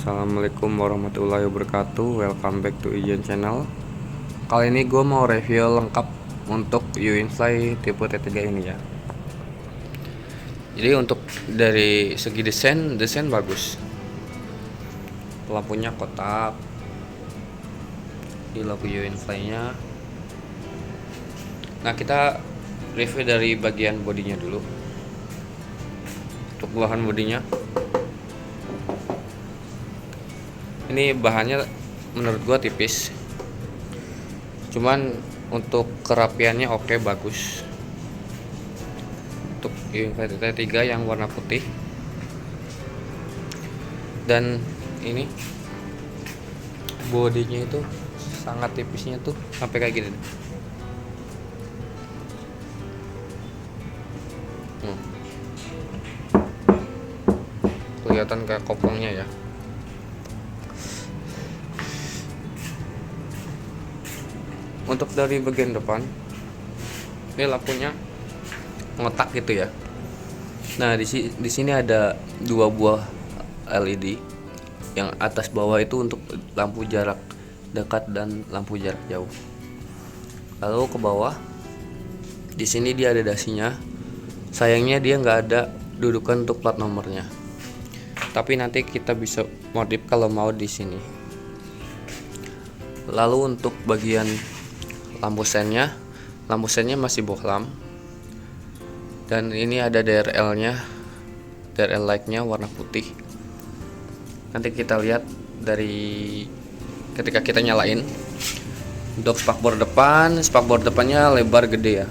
Assalamualaikum warahmatullahi wabarakatuh. Welcome back to Ijen Channel. Kali ini gue mau review lengkap untuk UInfly tipe T3 ini ya. Jadi untuk dari segi desain bagus. Lampunya kotak. Di logo UInfly nya. Nah, kita review dari bagian bodinya dulu. Untuk bahan bodinya, ini bahannya menurut gua tipis, cuman untuk kerapiannya oke, bagus. Untuk UInfly T3 yang warna putih, dan ini bodinya itu sangat tipisnya tuh sampai kayak gini. Kelihatan kayak kopongnya ya. Untuk dari bagian depan, ini lampunya ngotak gitu ya. Nah, di sini ada dua buah LED, yang atas bawah itu untuk lampu jarak dekat dan lampu jarak jauh. Lalu ke bawah, di sini dia ada dasinya. Sayangnya dia nggak ada dudukan untuk plat nomornya. Tapi nanti kita bisa modif kalau mau di sini. Lalu untuk bagian lampu sennya masih bohlam, dan ini ada DRL light-nya warna putih. Nanti kita lihat dari ketika kita nyalain. Untuk spakbor depannya lebar gede ya.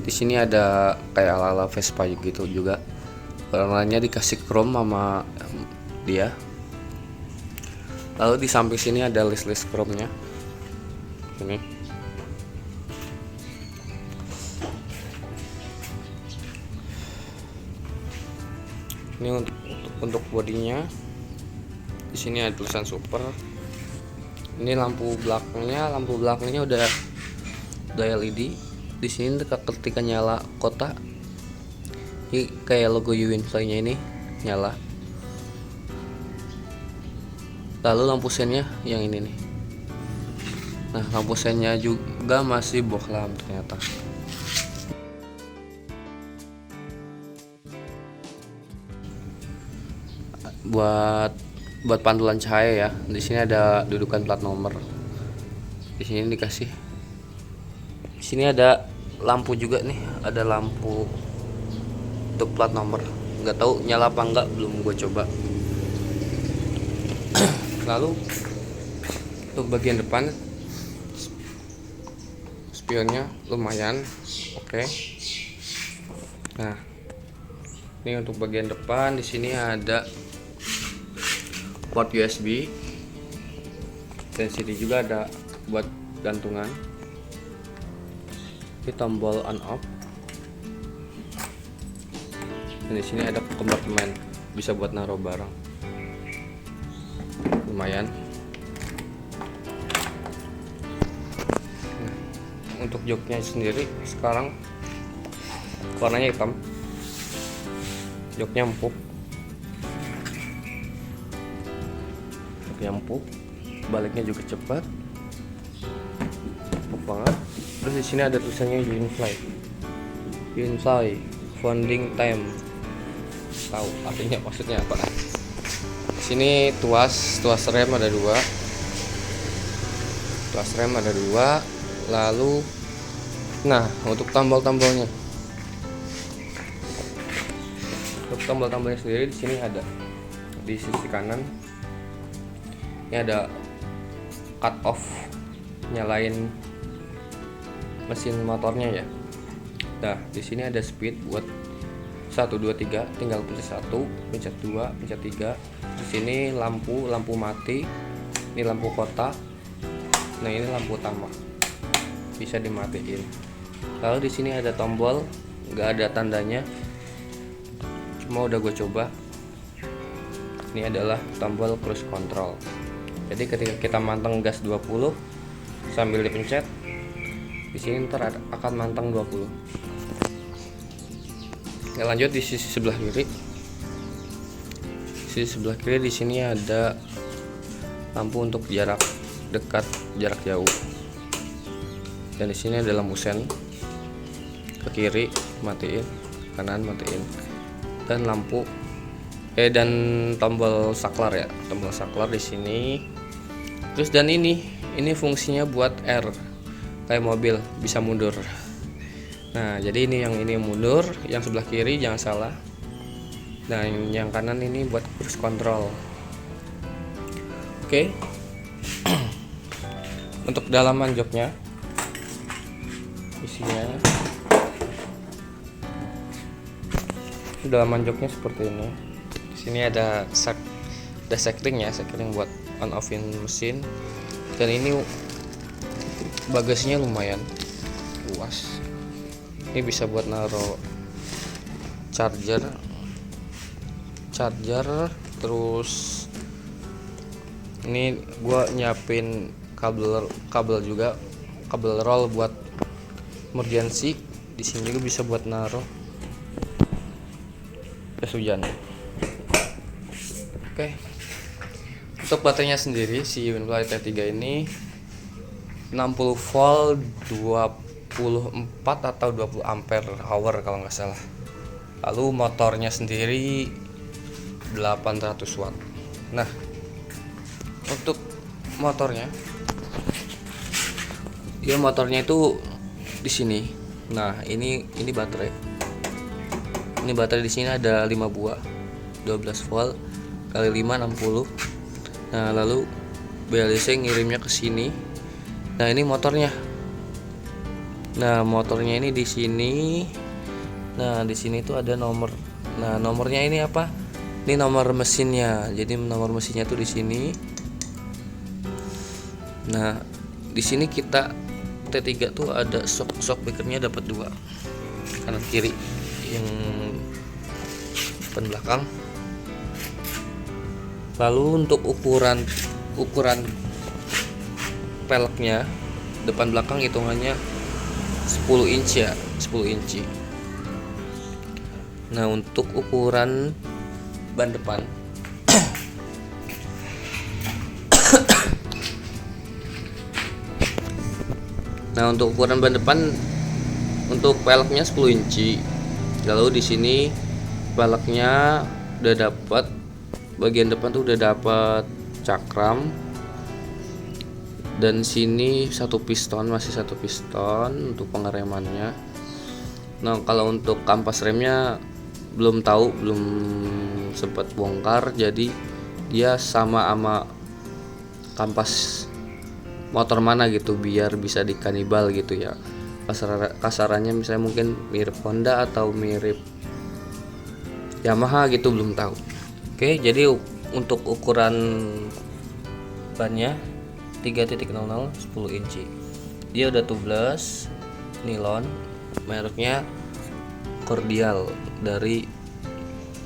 Di sini ada kayak ala-ala Vespa gitu juga. Warnanya dikasih chrome sama dia. Lalu di samping sini ada list chrome-nya. Ini untuk bodinya. Di sini ada tulisan super. Ini lampu belakangnya udah LED. Di sini ketika nyala kotak, ini kayak logo UInfly-nya ini nyala. Lalu lampu sennya yang ini nih. Nah, lampu sennya juga masih bohlam ternyata. Buat pantulan cahaya ya. Di sini ada dudukan plat nomor. Di sini dikasih. Di sini ada lampu juga nih, ada lampu untuk plat nomor. Nggak tahu nyala apa enggak, belum gue coba. Lalu untuk bagian depan, spionnya lumayan oke. Nah, ini untuk bagian depan. Di sini ada port USB, dan sini juga ada buat gantungan. Ini tombol on off, dan di sini ada kompartemen, bisa buat naruh barang. Lumayan. Nah, untuk joknya sendiri sekarang warnanya hitam. Joknya empuk. Baliknya juga cepat, empuk banget. Terus di sini ada tulisannya UInfly founding time. Tahu artinya maksudnya apa? Di sini tuas rem ada dua. Lalu, nah, untuk tombol-tombolnya. Untuk tombol-tombolnya sendiri di sini ada di sisi kanan. Ini ada cut off, nyalain mesin motornya ya. Nah, di sini ada speed buat 1 2 3, tinggal pencet 1, pencet 2, pencet 3. Di sini lampu mati. Ini lampu kotak. Nah, ini lampu utama. Bisa dimatiin. Lalu di sini ada tombol, nggak ada tandanya. Cuma udah gue coba. Ini adalah tombol cruise control. Jadi ketika kita manteng gas 20 sambil dipencet, di sini ntar akan manteng 20. Ya, lanjut di sisi sebelah kiri. Sisi sebelah kiri di sini ada lampu untuk jarak dekat, jarak jauh. Dan di sini ada lampu sen. Ke kiri matiin, kanan matiin. Dan lampu dan tombol saklar ya, tombol saklar di sini. Terus dan ini fungsinya buat R, kayak mobil bisa mundur. Nah, jadi ini yang mundur, yang sebelah kiri jangan salah. Nah, yang kanan ini buat cruise control. Oke. Untuk dalaman joknya, isinya, dalaman joknya seperti ini. Di sini ada sekring ya, sekring buat on offin mesin. Dan ini bagasinya lumayan luas. Ini bisa buat naruh charger, terus ini gua nyiapin kabel juga, kabel roll buat emergency. Di sini juga bisa buat naruh jas hujan. Oke. Untuk baterainya sendiri si Winfly T3 ini 60 volt 24 atau 20 ampere hour kalau nggak salah. Lalu motornya sendiri 800 watt. Nah, untuk motornya itu di sini. Nah, ini baterai. Ini baterai di sini ada 5 buah. 12 volt kali 5 60. Nah, lalu BLDC ngirimnya ke sini. Nah, ini motornya. Nah, motornya ini di sini. Nah, di sini tuh ada nomor. Nah, nomornya ini apa? Ini nomor mesinnya. Jadi nomor mesinnya tuh di sini. Nah, di sini kita T3 tuh ada shock breakernya dapat 2. Kanan kiri. Yang depan belakang. Lalu untuk ukuran peleknya depan belakang hitungannya 10 inci ya, 10 inci. Nah, untuk ukuran ban depan Nah, untuk ukuran ban depan untuk peleknya 10 inci. Lalu di sini peleknya udah dapat, bagian depan tuh udah dapat cakram. Dan sini masih satu piston untuk pengeremannya. Nah, kalau untuk kampas remnya belum sempat bongkar, jadi dia sama kampas motor mana gitu biar bisa dikanibal gitu ya. Kasarannya misalnya mungkin mirip Honda atau mirip Yamaha gitu, belum tahu. Oke, jadi untuk ukuran bannya 3.00 10 inci. Dia udah tubeless nilon, mereknya Cordial dari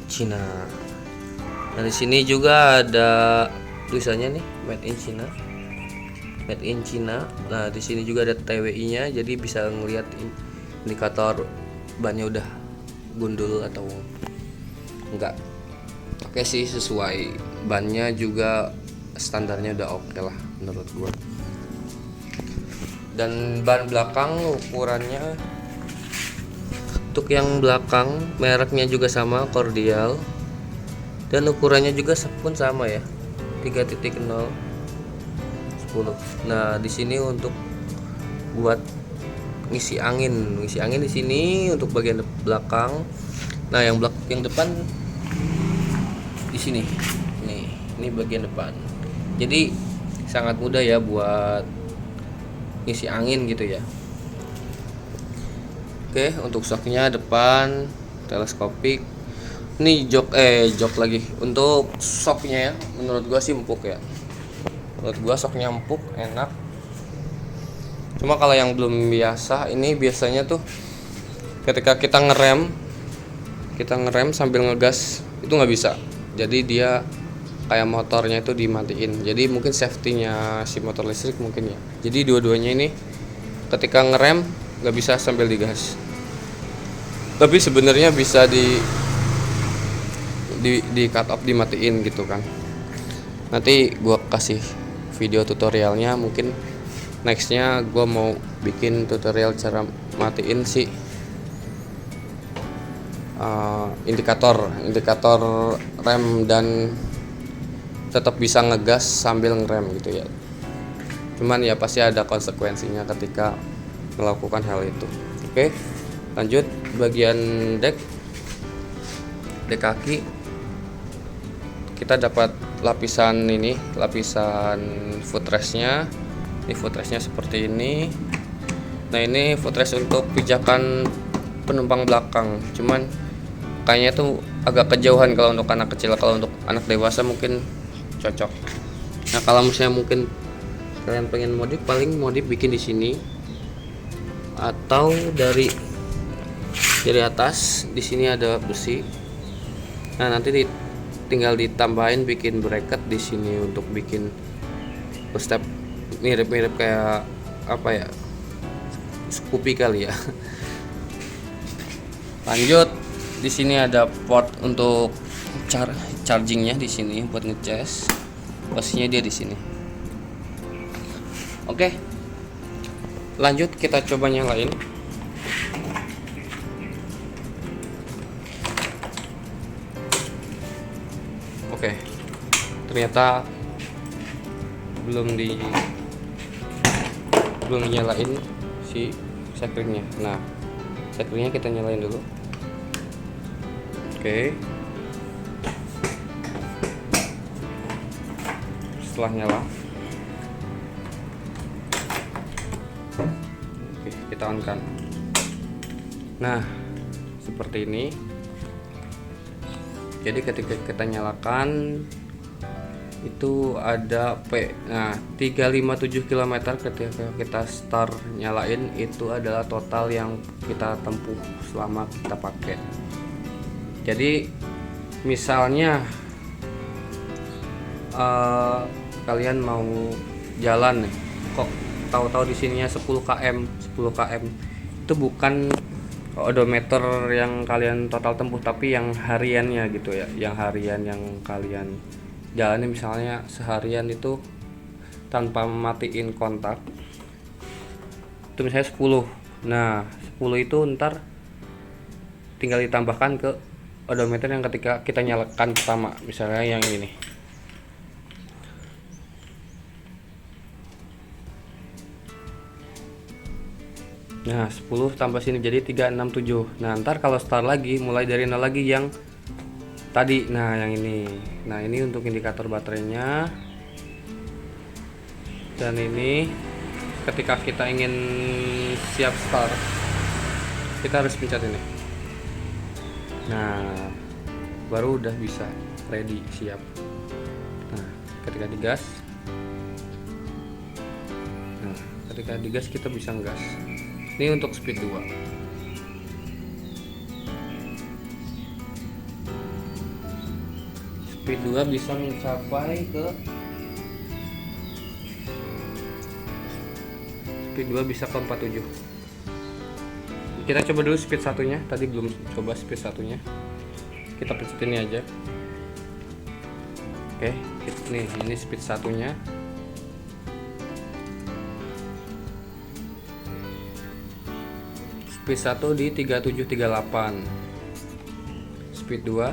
Cina. Nah, di sini juga ada tulisannya nih made in China. Nah, di sini juga ada TWI-nya, jadi bisa ngelihat indikator bannya udah gundul atau enggak. Oke sih, sesuai. Bannya juga standarnya udah oke lah menurut gua. Dan ban belakang ukurannya, untuk yang belakang mereknya juga sama, Cordial. Dan ukurannya juga pun sama ya, 3.0 10. Nah, di sini untuk buat ngisi angin di sini untuk bagian belakang. Nah, yang depan di sini. Ini bagian depan. Jadi sangat mudah ya buat ngisi angin gitu ya. Oke, untuk shocknya depan teleskopik. Ini jok lagi. Untuk shocknya ya, menurut gua sih empuk ya. Menurut gua shocknya empuk, enak. Cuma kalau yang belum biasa, ini biasanya tuh ketika kita ngerem sambil ngegas itu nggak bisa. Jadi dia kayak motornya itu dimatiin. Jadi mungkin safety-nya si motor listrik mungkin ya. Jadi dua-duanya ini ketika ngerem nggak bisa sambil digas. Tapi sebenarnya bisa di cut off, dimatiin gitu kan. Nanti gua kasih video tutorialnya, mungkin nextnya gua mau bikin tutorial cara matiin si indikator rem dan tetap bisa ngegas sambil ngerem gitu ya. Cuman ya pasti ada konsekuensinya ketika melakukan hal itu. Oke, lanjut bagian dek kaki. Kita dapat lapisan footrestnya. Ini footrestnya seperti ini. Nah, ini footrest untuk pijakan penumpang belakang. Cuman kayaknya tuh agak kejauhan kalau untuk anak kecil. Kalau untuk anak dewasa mungkin cocok. Nah, kalau misalnya mungkin kalian pengen modif, paling modif bikin di sini atau dari atas. Di sini ada besi. Nah, nanti tinggal ditambahin bikin bracket di sini untuk bikin step mirip-mirip kayak apa ya, Scoopy kali ya. Lanjut, di sini ada port untuk chargingnya di sini buat ngecas. Posisinya dia di sini. Oke, lanjut kita coba nyalain. Oke, ternyata belum nyalain si sekringnya. Nah, sekringnya kita nyalain dulu. Oke, setelah nyala, oke, kita on kan. Nah, seperti ini. Jadi ketika kita nyalakan itu ada P. Nah, 357 km ketika kita start nyalain itu adalah total yang kita tempuh selama kita pakai. Jadi misalnya kalian mau jalan nih, kok tahu-tahu di sininya 10 km itu bukan odometer yang kalian total tempuh, tapi yang hariannya gitu ya, yang harian yang kalian jalani. Misalnya seharian itu tanpa matiin kontak itu misalnya 10. Nah, 10 itu ntar tinggal ditambahkan ke odometer yang ketika kita nyalakan pertama, misalnya yang ini. Nah, 10 tambah sini jadi 367. Nah, ntar kalau start lagi, mulai dari 0 lagi yang tadi. Nah, yang ini. Nah, ini untuk indikator baterainya. Dan ini ketika kita ingin siap start, kita harus pencet ini. Nah, baru udah bisa ready, siap. Nah, ketika digas. Nah, ketika digas kita bisa ngegas. Ini untuk speed 2. Speed 2 bisa mencapai ke speed 2 bisa ke 47. Kita coba dulu speed satunya. Tadi belum coba speed satunya. Kita pencet ini aja. Oke, nih ini speed satunya. Speed 1 di 3738. Speed 2.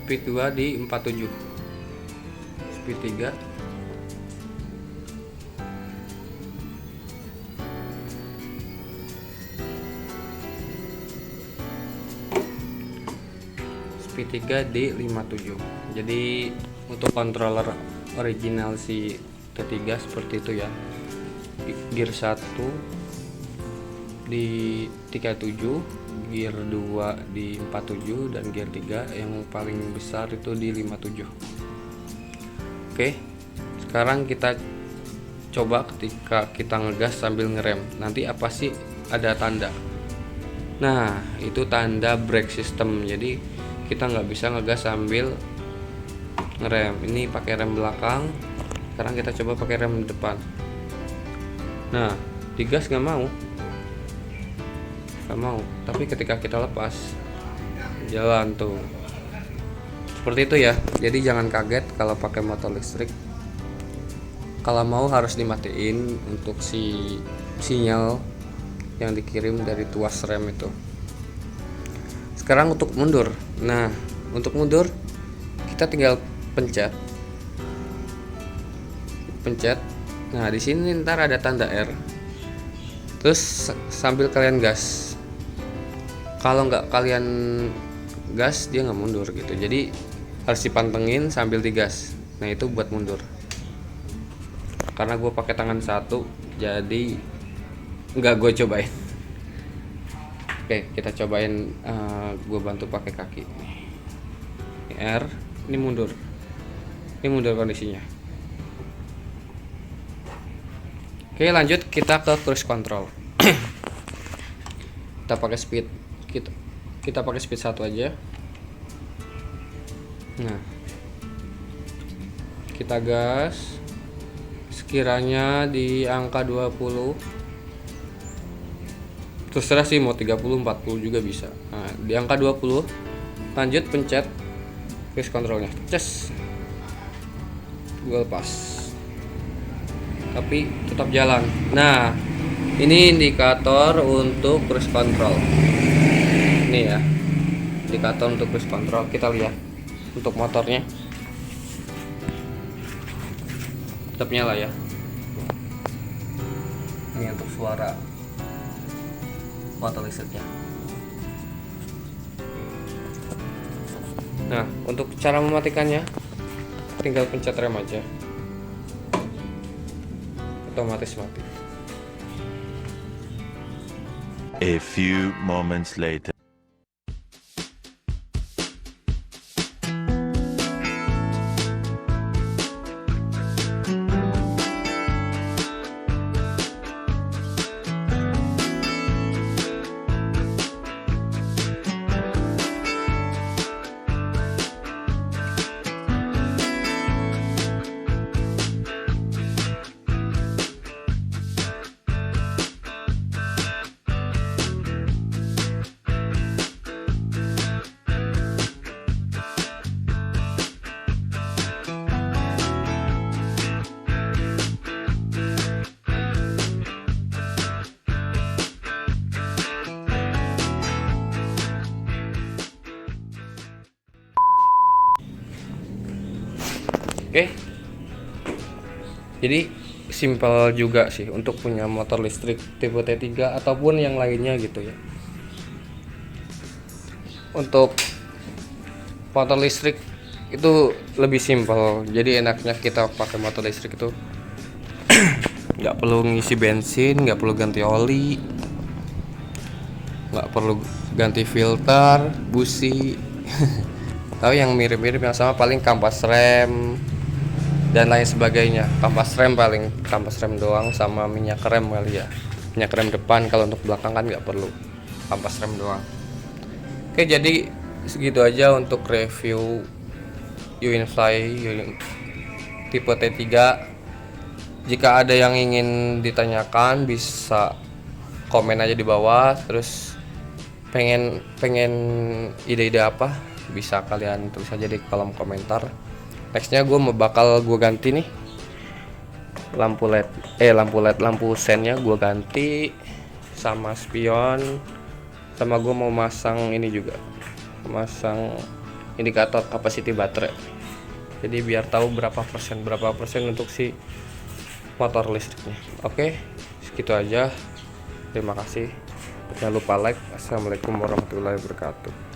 Speed 2 di 47. Speed 3. Speed 3 di 57. Jadi untuk controller original si T3 seperti itu ya. Gear 1 di 37, gear 2 di 47, dan gear 3 yang paling besar itu di 57. Oke, sekarang kita coba ketika kita ngegas sambil ngerem, nanti apa sih ada tanda. Nah, itu tanda brake system. Jadi kita nggak bisa ngegas sambil ngerem. Ini pakai rem belakang, sekarang kita coba pakai rem depan. Nah, digas nggak mau. nggak mau. Tapi ketika kita lepas jalan tuh seperti itu ya. Jadi jangan kaget kalau pakai motor listrik. Kalau mau harus dimatiin untuk sinyal yang dikirim dari tuas rem itu. Sekarang untuk mundur. Nah, untuk mundur kita tinggal pencet. Nah, di sini ntar ada tanda R. Terus sambil kalian gas. Kalau nggak kalian gas dia nggak mundur gitu. Jadi harus dipantengin sambil digas. Nah, itu buat mundur. Karena gue pakai tangan satu, jadi nggak gue cobain. Oke, kita cobain. Gue bantu pakai kaki. Ini R, ini mundur. Ini mundur kondisinya. Oke, lanjut kita ke cruise control. Kita pakai speed. Kita pakai speed 1 aja. Nah, kita gas. Sekiranya di angka 20. Terserah sih mau 30, 40 juga bisa. Nah, di angka 20 lanjut pencet cruise controlnya. Ces. Gue lepas. Tapi tetap jalan. Nah, ini indikator untuk cruise control. Ini ya. Indikator untuk cruise control. Kita lihat untuk motornya. Tetap nyala ya. Ini untuk suara motor listriknya. Nah, untuk cara mematikannya tinggal pencet rem aja, otomatis mati. A few moments later. Oke. Jadi simpel juga sih untuk punya motor listrik tipe T3 ataupun yang lainnya gitu ya. Untuk motor listrik itu lebih simpel. Jadi enaknya kita pakai motor listrik itu nggak perlu ngisi bensin, nggak perlu ganti oli, nggak perlu ganti filter, busi. Tahu yang mirip-mirip yang sama paling kampas rem dan lain sebagainya. Kampas rem doang sama minyak rem kali ya. Minyak rem depan, kalau untuk belakang kan nggak perlu, kampas rem doang. Oke, jadi segitu aja untuk review UINFly tipe T3. Jika ada yang ingin ditanyakan bisa komen aja di bawah. Terus pengen ide-ide apa bisa kalian tulis aja di kolom komentar. Nextnya bakal gue ganti nih lampu sennya gue ganti, sama spion, sama gue mau masang ini juga, masang indikator capacity baterai. Jadi biar tahu berapa persen untuk si motor listriknya. Oke, segitu aja. Terima kasih. Jangan lupa like. Assalamualaikum warahmatullahi wabarakatuh.